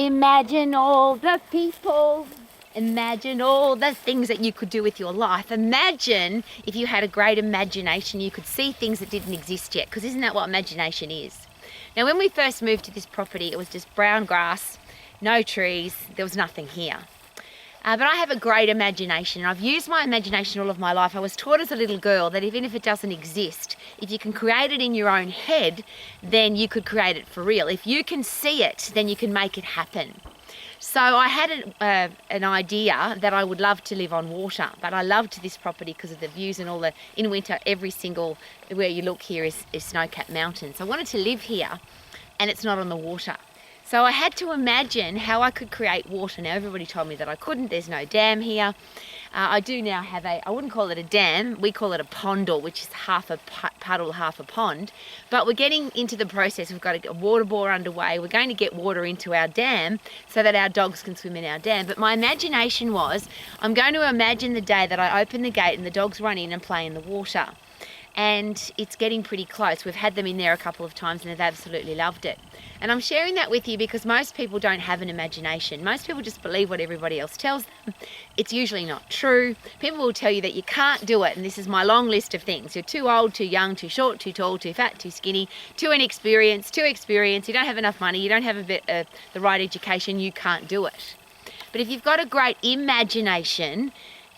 Imagine all the people. Imagine all the things that you could do with your life. Imagine if you had a great imagination, you could see things that didn't exist yet, because isn't that what imagination is? Now, when we first moved to this property, it was just brown grass, no trees, there was nothing here. But I have a great imagination, and I've used my imagination all of my life. I was taught as a little girl that even if it doesn't exist, if you can create it in your own head, then you could create it for real. If you can see it, then you can make it happen. So I had an idea that I would love to live on water, but I loved this property because of the views and all the, in winter, every single, where you look here is snow-capped mountains. So I wanted to live here, and it's not on the water. So I had to imagine how I could create water. Now, everybody told me that I couldn't. There's no dam here. I do now have I wouldn't call it a dam, we call it a pondle, which is half a puddle, half a pond. But we're getting into the process. We've got a water bore underway. We're going to get water into our dam so that our dogs can swim in our dam. But my imagination was, I'm going to imagine the day that I open the gate and the dogs run in and play in the water. And it's getting pretty close. We've had them in there a couple of times and they've absolutely loved it. And I'm sharing that with you because most people don't have an imagination. Most people just believe what everybody else tells them. It's usually not true. People will tell you that you can't do it, and this is my long list of things. You're too old, too young, too short, too tall, too fat, too skinny, too inexperienced, you don't have enough money, you don't have the right education, you can't do it. But if you've got a great imagination,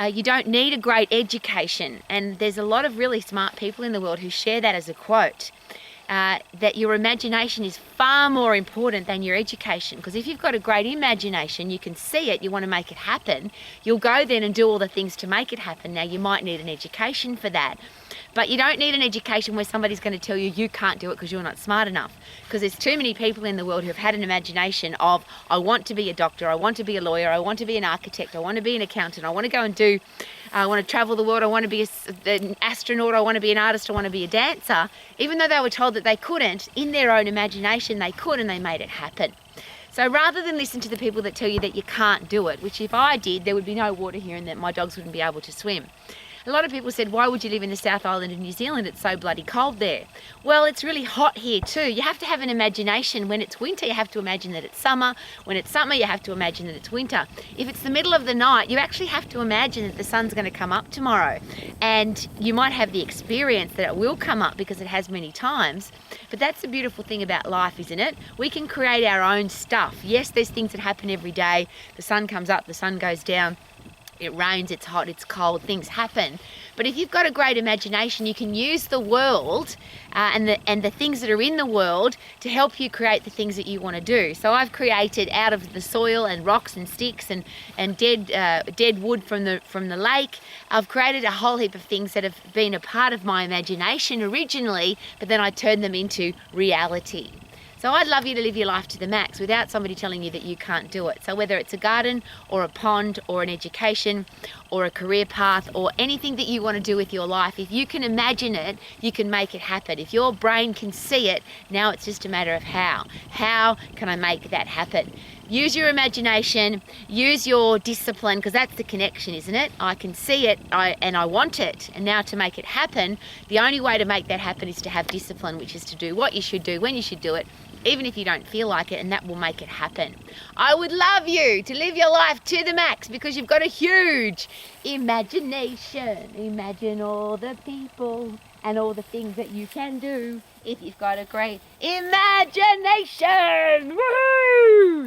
you don't need a great education. And there's a lot of really smart people in the world who share that as a quote. That your imagination is far more important than your education, because if you've got a great imagination, you can see it, you want to make it happen, you'll go then and do all the things to make it happen. Now, you might need an education for that, but you don't need an education where somebody's going to tell you you can't do it because you're not smart enough, because there's too many people in the world who have had an imagination of, I want to be a doctor, I want to be a lawyer, I want to be an architect, I want to be an accountant, I want to go and do I want to travel the world, I want to be an astronaut, I want to be an artist, I want to be a dancer. Even though they were told that they couldn't, in their own imagination they could, and they made it happen. So rather than listen to the people that tell you that you can't do it, which if I did, there would be no water here and that my dogs wouldn't be able to swim. A lot of people said, why would you live in the South Island of New Zealand? It's so bloody cold there. Well, it's really hot here too. You have to have an imagination. When it's winter, you have to imagine that it's summer. When it's summer, you have to imagine that it's winter. If it's the middle of the night, you actually have to imagine that the sun's going to come up tomorrow. And you might have the experience that it will come up because it has many times. But that's the beautiful thing about life, isn't it? We can create our own stuff. Yes, there's things that happen every day. The sun comes up, the sun goes down. It rains, it's hot, it's cold, things happen. But if you've got a great imagination, you can use the world and the things that are in the world to help you create the things that you want to do. So I've created out of the soil and rocks and sticks and dead wood from the lake. I've created a whole heap of things that have been a part of my imagination originally, but then I turned them into reality. So I'd love you to live your life to the max without somebody telling you that you can't do it. So whether it's a garden or a pond or an education or a career path or anything that you want to do with your life, if you can imagine it, you can make it happen. If your brain can see it, now it's just a matter of how. How can I make that happen? Use your imagination, use your discipline, because that's the connection, isn't it? I can see it and I want it. And now to make it happen, the only way to make that happen is to have discipline, which is to do what you should do, when you should do it, even if you don't feel like it, and that will make it happen. I would love you to live your life to the max because you've got a huge imagination. Imagine all the people and all the things that you can do if you've got a great imagination. Woohoo!